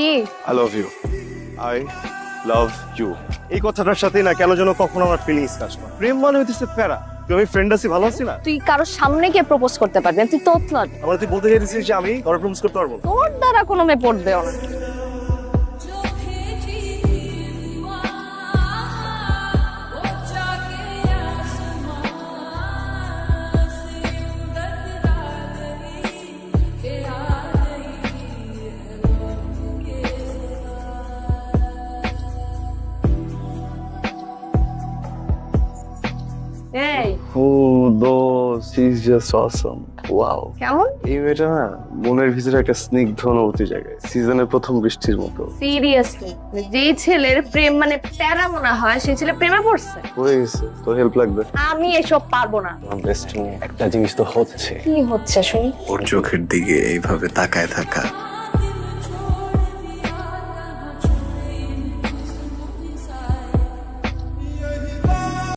কি I love you. I love you. এই কথাটার সাথেই না কেন যেন কখনো আমার ফিলিংস কাজ করে। প্রেম মানে হইতেছে প্যারা। তুমি ফ্রেন্ড আছি, ভালো আছি না? তুই কারোর সামনে গিয়ে প্রপোজ করতে পারবি না, তুই তোতলা। আমার তুই বলতে চাইছিস যে আমি তোর প্রপোজ করতে পারবো না? তোর দ্বারা কোনো মেয়ে পড়বেও না। এই Oh, those, she's just awesome. Wow. কেমন এই মেয়েটা না মনের ভিতরে একটা স্নিগ্ধ অনুভূতি জায়গায়, সিজনের প্রথম বৃষ্টির মতো। সিরিয়াসলি যেই ছেলের প্রেম মানে প্যারা মনে হয় সেই ছেলে প্রেমে পড়ছে। হয়ে গেছে, তোর হেল্প লাগবে? আমি এসব পারবো না। বেস্ট একটা জিনিস তো হচ্ছে, কি হচ্ছে শুনি? ওর চোখের দিকে এইভাবে তাকায় থাকা